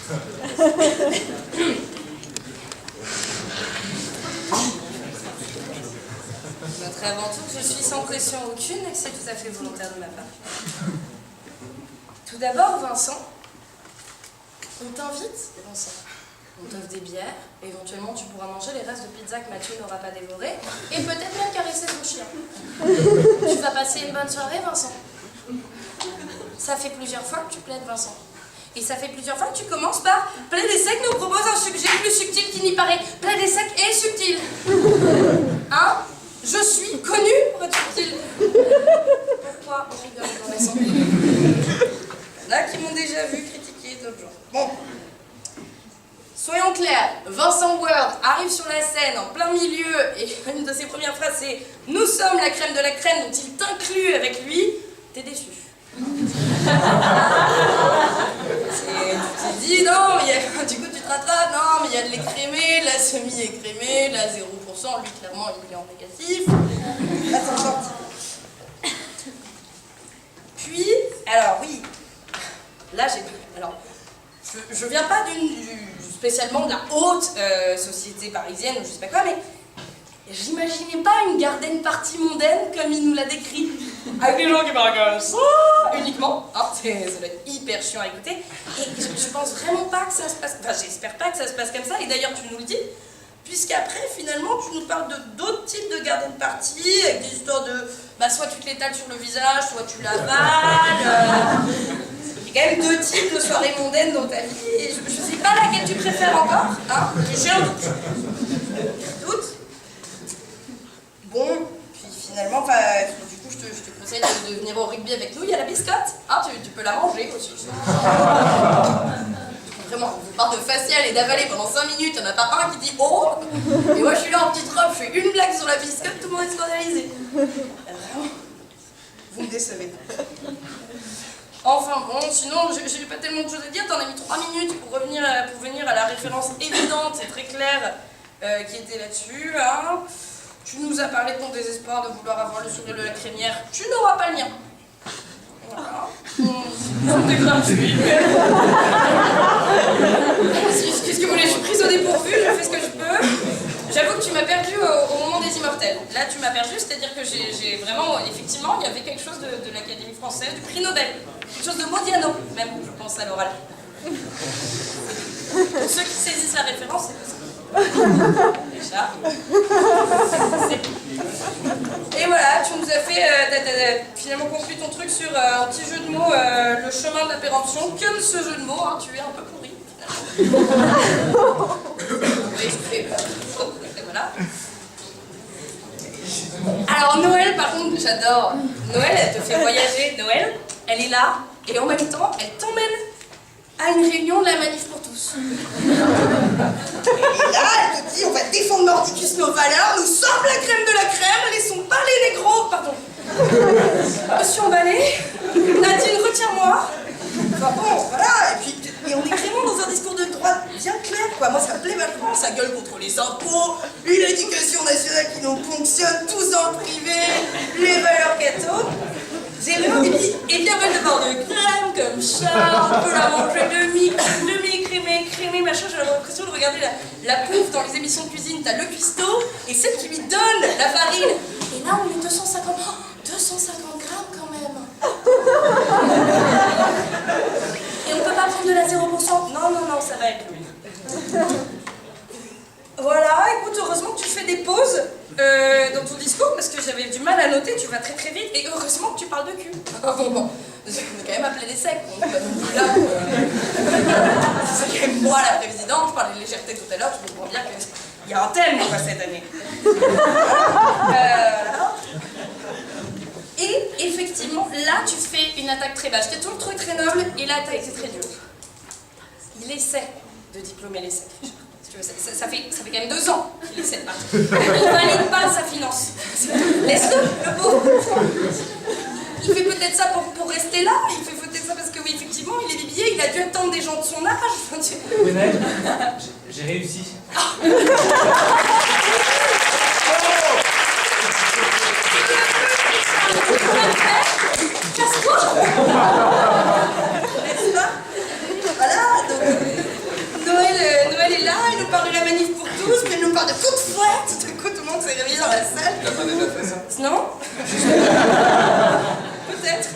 Notre avant tout que je suis sans pression aucune et que c'est tout à fait volontaire de ma part. Tout d'abord, Vincent, on t'invite, Vincent. On t'offre des bières, éventuellement tu pourras manger les restes de pizza que Mathieu n'aura pas dévoré, et peut-être même caresser son chien. Tu vas passer une bonne soirée, Vincent. Ça fait plusieurs fois que tu plaides, Vincent. Et ça fait plusieurs fois que tu commences par « Plaider sec nous propose un sujet plus subtil qu'il n'y paraît. Plaider sec est subtil. » Hein? Je suis connue pour être subtil. Pourquoi on rigole, Vincent? Il y en a qui m'ont déjà vu critiquer d'autres gens. Bon. Soyons clairs, Vincent Ward arrive sur la scène en plein milieu et une de ses premières phrases c'est « Nous sommes la crème de la crème dont il t'inclut avec lui », t'es déçu. Tu t'es dit non, mais du coup tu te rattrapes, non mais il y a de l'écrémé, de la semi-écrémée, de la 0%, lui clairement il est en négatif. Là t'en sorti. Puis, alors oui, là j'ai... Alors, je viens pas spécialement de la haute société parisienne ou je sais pas quoi, mais j'imaginais pas une garden party mondaine comme il nous l'a décrit. Avec des gens qui parlent comme ça uniquement, hein, ça doit être hyper chiant à écouter. Et je pense vraiment pas que ça se passe, enfin j'espère pas que ça se passe comme ça, et d'ailleurs tu nous le dis, puisqu'après finalement tu nous parles de d'autres types de garden party, avec des histoires de, bah soit tu te l'étales sur le visage, soit tu l'avales. Il y a quand même deux types de soirées mondaines dans ta vie, et je sais pas laquelle tu préfères encore, hein, j'ai un doute. Bon, puis finalement, du coup, je te conseille de venir au rugby avec nous. Il y a la biscotte, hein, tu peux la manger aussi. Vraiment, on vous parle de facial et d'avaler pendant 5 minutes, il n'y en a pas un qui dit « Oh !» Et moi, je suis là en petite robe, je fais une blague sur la biscotte, tout le monde est scandalisé. Vraiment, vous me décevez. Enfin bon, sinon, j'ai pas tellement de choses à dire. T'en as mis 3 minutes pour venir à la référence évidente et très claire qui était là-dessus, hein. Tu nous as parlé de ton désespoir de vouloir avoir le sourire de la crémière. Tu n'auras pas le mien. Voilà. C'est gratuit, mais... Qu'est-ce que vous voulez? Je suis prise au dépourvu, je fais ce que je peux. J'avoue que tu m'as perdu au moment des immortels. Là, tu m'as perdu, c'est-à-dire que j'ai vraiment... Effectivement, il y avait quelque chose de l'Académie française, du prix Nobel. Quelque chose de Modiano, même, je pense, à l'oral. Pour ceux qui saisissent la référence, c'est possible. Déjà. Et voilà, tu nous as fait, t'as finalement conclu ton truc sur un petit jeu de mots, le chemin de la péremption. Comme ce jeu de mots, hein, tu es un peu pourri, finalement. Voilà. Alors Noël, par contre, j'adore. Noël, elle te fait voyager. Noël, elle est là, et en même temps, elle t'emmène à une réunion de la manif pour tous. Et là, elle te dit, on va défendre Mordicus nos valeurs, nous sommes la crème de la crème, laissons pas les négros, pardon. Monsieur emballé, Nadine, retiens-moi. Enfin bon, voilà, et on est vraiment dans un discours de droite bien clair, quoi. Moi, ça me plaît vachement, ça gueule contre les impôts, une éducation nationale qui nous ponctionne, tous dans le privé, les valeurs catho. J'ai vraiment dit, et bien belle de bord de crème, comme ça, on peut la manger demi-crémée, machin, j'ai l'impression de regarder la pouffe dans les émissions de cuisine, t'as le cuistot, et celle qui lui donne la farine. Et là, on est 250 grammes quand même. Et on peut pas prendre de la 0%. Non, ça va être lui. Voilà, écoute, heureusement que tu fais des pauses dans ton discours, parce que j'avais du mal à noter, tu vas très très vite, et heureusement que tu parles de cul. Bon, on est quand même appelé des secs, on est pas non plus là. C'est quand même moi la présidente, je parlais de légèreté tout à l'heure, je comprends bien qu'il y a un thème quoi, cette année. Et effectivement, là tu fais une attaque très basse. J'étais tout le truc très noble, et là t'as été très dur. Il essaie de diplômer les secs. Ça fait quand même 2 ans qu'il essaie de partir. Il ne valide pas sa finance. Laisse-le, le pauvre. Il fait peut-être ça pour rester là, il fait peut-être ça parce que oui, effectivement, il est bibier, il a dû attendre des gens de son âge. Honnête, j'ai réussi. Casse-toi. N'est-ce pas? Voilà, donc... nous parle de la manif pour tous, puis elle nous parle de coups de fouet. Tout à coup, tout le monde s'est réveillé dans la salle. Tu l'as pas déjà fait ça? Non? Peut-être.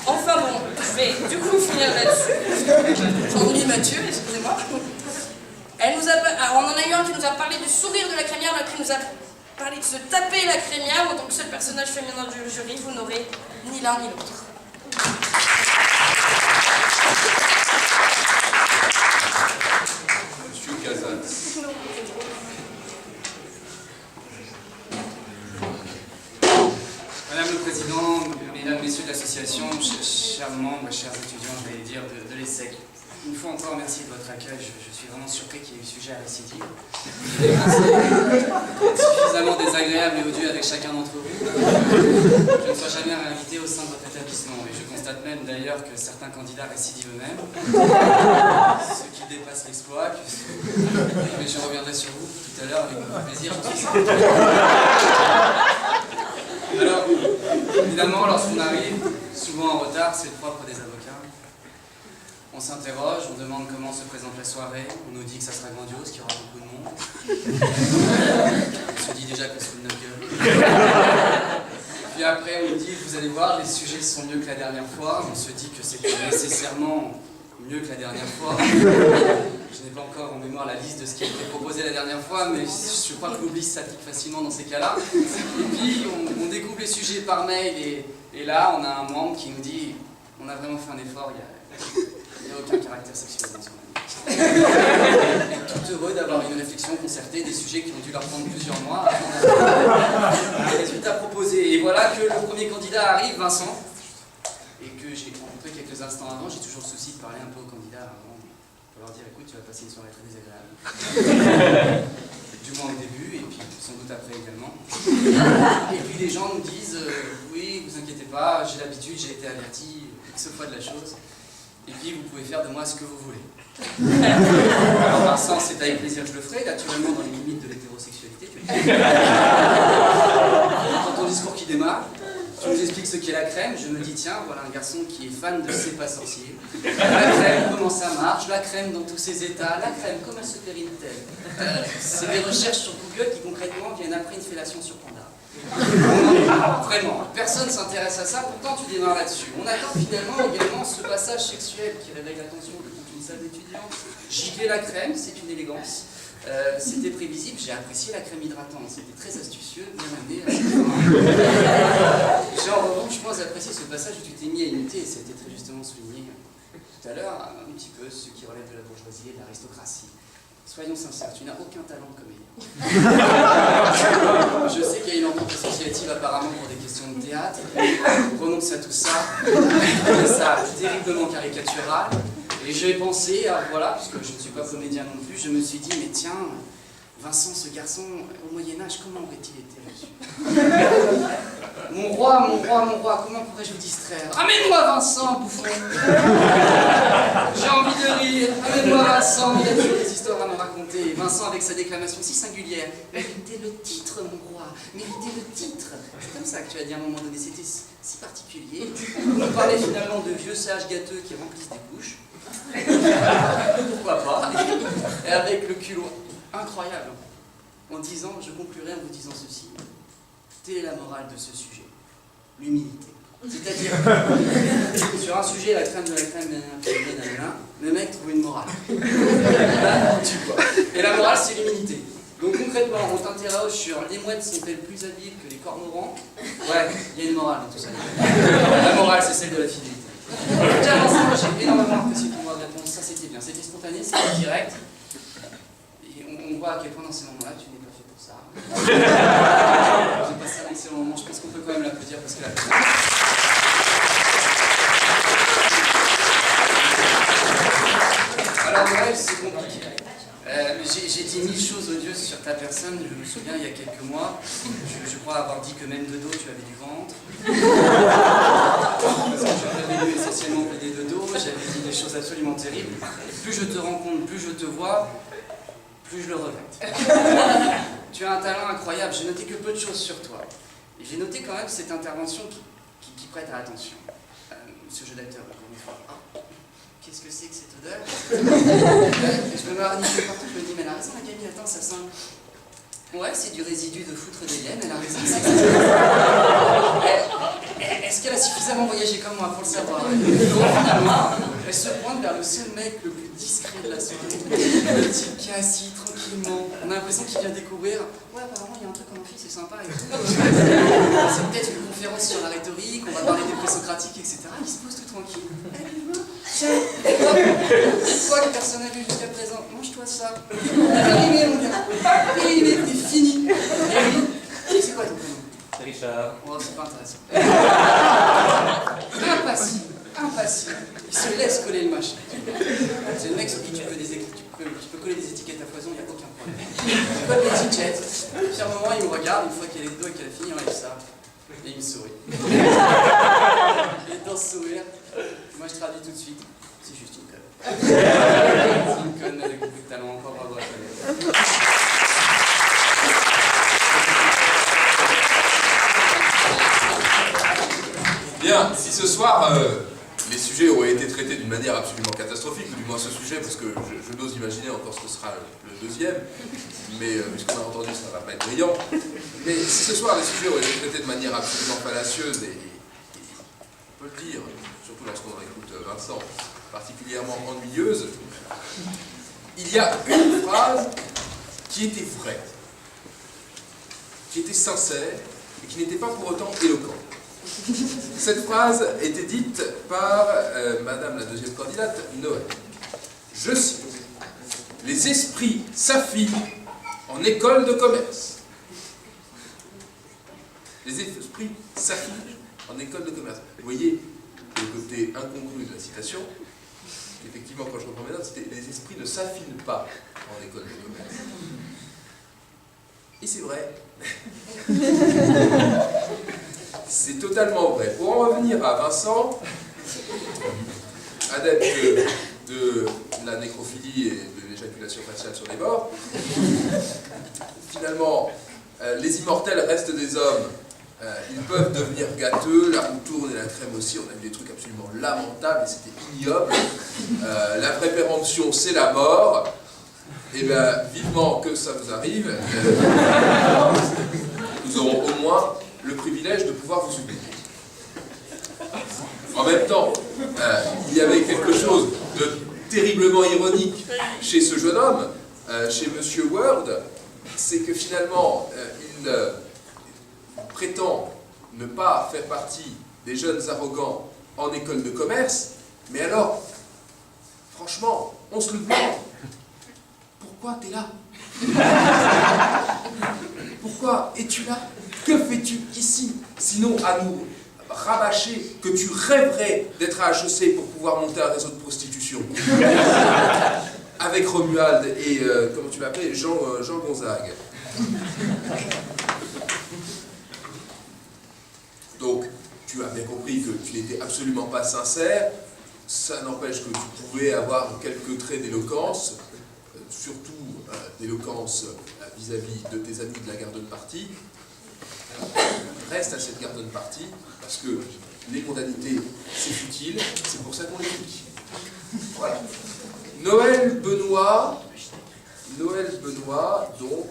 Enfin bon, je vais du coup finir là-dessus. J'ennuie Mathieu, excusez-moi. Alors on en a eu un qui nous a parlé du sourire de la crémière, l'autre qui nous a parlé de se taper la crémière. En tant que seul personnage féminin du jury, vous n'aurez ni l'un ni l'autre. Monsieur Casals. Madame le Président, Mesdames, Messieurs de l'association, chers membres, chers étudiants, je vais dire de l'ESSEC. Une fois encore, merci de votre accueil. Je suis vraiment surpris qu'il y ait eu sujet à récidive. Suffisamment désagréable et odieux avec chacun d'entre vous. Je ne sois jamais réinvité au sein de votre établissement. Et je constate même d'ailleurs que certains candidats récidivent eux-mêmes. Ce qui dépasse l'exploit. Mais je reviendrai sur vous tout à l'heure avec beaucoup de plaisir. Je suis sûr. Alors, évidemment, lorsqu'on arrive, souvent en retard, c'est le propre des avocats. On s'interroge, on demande comment se présente la soirée, on nous dit que ça sera grandiose, qu'il y aura beaucoup de monde. On se dit déjà qu'on se fout de notre gueule. Puis après, on nous dit, vous allez voir, les sujets sont mieux que la dernière fois. On se dit que c'est nécessairement mieux que la dernière fois. Je n'ai pas encore en mémoire la liste de ce qui a été proposé la dernière fois, mais je crois que l'oubli s'applique facilement dans ces cas-là. Et puis, on découpe les sujets par mail, et là, on a un membre qui nous dit, on a vraiment fait un effort, il n'y a aucun caractère sexuel dans ce qu'on a dit. Et tout heureux d'avoir une réflexion concertée des sujets qui ont dû leur prendre plusieurs mois avant d'avoir les résultats proposés. Et voilà que le premier candidat arrive, Vincent, et que j'ai rencontré quelques instants avant. J'ai toujours le souci de parler un peu aux candidats avant, pour leur dire, écoute, tu vas passer une soirée très désagréable. Du moins au début, et puis sans doute après également. Et puis les gens nous disent, oui, vous inquiétez pas, j'ai l'habitude, j'ai été averti X fois de la chose. Et puis vous pouvez faire de moi ce que vous voulez. Alors Vincent, c'est avec plaisir que je le ferai, naturellement dans les limites de l'hétérosexualité. Dans ton discours qui démarre, tu nous expliques ce qu'est la crème, je me dis tiens, voilà un garçon qui est fan de C'est pas sorcier. La crème, comment ça marche, la crème dans tous ses états, la crème, comment elle se périne-t-elle. C'est des recherches sur Google qui concrètement viennent après une fellation sur Panda. Vraiment, personne ne s'intéresse à ça, pourtant tu démarres là-dessus. On attend finalement également ce passage sexuel qui réveille l'attention de toute une salle d'étudiants. Gicler la crème, c'est une élégance. C'était prévisible, j'ai apprécié la crème hydratante, c'était très astucieux, bien amené. J'ai en revanche, je pense, apprécié ce passage où tu t'es mis à imiter, et ça a été très justement souligné tout à l'heure, un petit peu ce qui relève de la bourgeoisie et de l'aristocratie. Soyons sincères, tu n'as aucun talent de comédien. Je sais qu'il y a une entente associative apparemment pour des questions de théâtre, on renonce à tout ça, ça terriblement caricatural. Et j'ai pensé, voilà, puisque je ne suis pas comédien non plus, je me suis dit, mais tiens, Vincent, ce garçon, au Moyen-Âge, comment aurait-il été reçu? Mon roi, comment pourrais-je vous distraire? Amène-moi Vincent, bouffon! J'ai envie de rire, amène-moi Vincent, il a toujours des histoires à me raconter. Vincent, avec sa déclamation si singulière, méritez le titre, mon roi, méritez le titre. C'est comme ça que tu as dit à un moment donné, c'était si particulier. On parlait finalement de vieux sages gâteux qui remplissent des couches. Pourquoi pas? Et avec le culot incroyable, en disant, je conclurai en vous disant ceci, telle est la morale de ce sujet, l'humilité. C'est-à-dire, sur un sujet, la crème de la crème, le mec trouve une morale. Et la morale, c'est l'humilité. Donc concrètement, on t'interroge sur les mouettes sont-elles plus habiles que les cormorans? Ouais, il y a une morale dans tout ça. La morale, c'est celle de la fidélité. Déjà, j'ai énormément apprécié ton droit de réponse, ça c'était bien, c'était spontané, c'était direct. Et on voit à quel point dans ces moments-là, tu n'es pas fait pour ça. J'ai passé un excellent moment, je pense qu'on peut quand même l'applaudir parce que la... Alors bref, c'est compliqué. J'ai dit 1000 choses odieuses sur ta personne, je me souviens il y a quelques mois, je crois avoir dit que même de dos tu avais du ventre. Parce que je t'avais lu essentiellement plaider de dos, j'avais dit des choses absolument terribles. Plus je te rencontre, plus je te vois, plus je le regrette. Tu as un talent incroyable, j'ai noté que peu de choses sur toi. Et j'ai noté quand même cette intervention qui prête à l'attention. Ce jeu d'acteur, encore une fois. qu'est-ce que c'est que cette odeur? Je me marre partout, je me dis, mais elle a raison la gamine, attends, ça sent... Ouais, c'est du résidu de foutre des liènes, elle a raison. Est-ce qu'elle a suffisamment voyagé comme moi pour le savoir? Finalement, elle se pointe vers le seul mec le plus discret de la soirée. Le type qui est assis tranquillement. On a l'impression qu'il vient découvrir. Ouais, apparemment, il y a un truc en amphi, c'est sympa et tout. C'est peut-être une conférence sur la rhétorique, on va parler des présocratiques, etc. Il se pose tout tranquille. Tiens, quoi que personne n'a vu jusqu'à présent, mange-toi ça. Périmé, mon gars. Périmé, t'es fini. C'est quoi ton prénom? C'est Richard. Oh, c'est pas intéressant. Impassible. Il se laisse coller le machin. C'est le mec sur qui tu peux coller des étiquettes à foison, il n'y a aucun problème. Tu colles l'étiquette, puis à un moment, il me regarde, une fois qu'elle est dedans et qu'elle a fini, il enlève ça. Et il me sourit. Et dans ce sourire, moi je traduis tout de suite, c'est juste une conne. C'est une conne avec beaucoup de talent, encore bravo à toi. Bien, si ce soir les sujets auraient été traités d'une manière absolument catastrophique, ou du moins ce sujet, parce que je n'ose imaginer encore ce que sera le deuxième, mais puisqu'on a entendu, ça ne va pas être brillant. Mais si ce soir les sujets auraient été traités de manière absolument fallacieuse, et on peut le dire, surtout lorsqu'on écoute Vincent, particulièrement ennuyeuse, il y a une phrase qui était vraie, qui était sincère, et qui n'était pas pour autant éloquente. Cette phrase était dite par Madame la deuxième candidate, Noël. Je cite, « Les esprits s'affinent en école de commerce. » Les esprits s'affinent en école de commerce. Vous voyez le côté incongru de la citation. Effectivement, quand je reprends mes notes, c'était « Les esprits ne s'affinent pas en école de commerce. » Et c'est vrai. C'est totalement vrai. Pour en revenir à Vincent, adepte de la nécrophilie et de l'éjaculation faciale sur les bords, finalement, les immortels restent des hommes. Ils peuvent devenir gâteux, la roue tourne et la crème aussi. On a vu des trucs absolument lamentables et c'était ignoble. La vraie péremption, c'est la mort. Et bien, vivement que ça vous arrive, nous aurons au moins le privilège de pouvoir vous oublier. En même temps, il y avait quelque chose de terriblement ironique chez ce jeune homme, chez Monsieur Word, c'est que finalement, il prétend ne pas faire partie des jeunes arrogants en école de commerce, mais alors, franchement, on se le demande. Pourquoi t'es là? Pourquoi es-tu là? Que fais-tu ici? Sinon à nous rabâcher que tu rêverais d'être à HEC pour pouvoir monter un réseau de prostitution. Avec Romuald et, comment tu m'appelles, Jean Gonzague. Donc, tu as bien compris que tu n'étais absolument pas sincère. Ça n'empêche que tu pouvais avoir quelques traits d'éloquence, surtout d'éloquence vis-à-vis de tes amis de la garden party. Reste à cette garden party, parce que les mondanités, c'est futile, c'est pour ça qu'on les dit. Voilà. Noël Benoît, donc,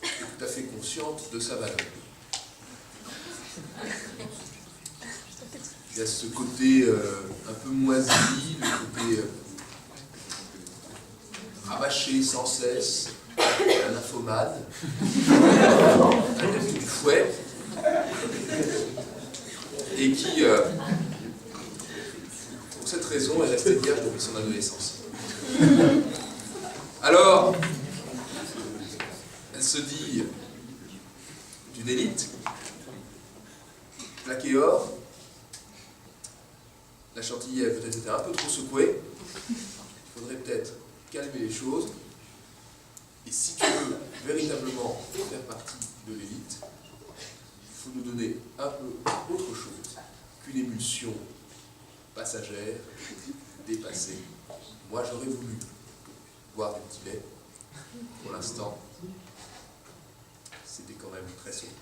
est tout à fait consciente de sa valeur. Il y a ce côté un peu moisi, le côté rabâché sans cesse, un infomane, un adepte du fouet, et qui, pour cette raison, est resté vierge depuis son adolescence. Alors, elle se dit d'une élite, plaquée or. La chantilly a peut-être été un peu trop secouée. Il faudrait peut-être calmer les choses. Et si tu veux véritablement faire partie de l'élite, il faut nous donner un peu autre chose qu'une émulsion passagère, dépassée. Moi, j'aurais voulu boire du petit lait. Pour l'instant, c'était quand même très sombre.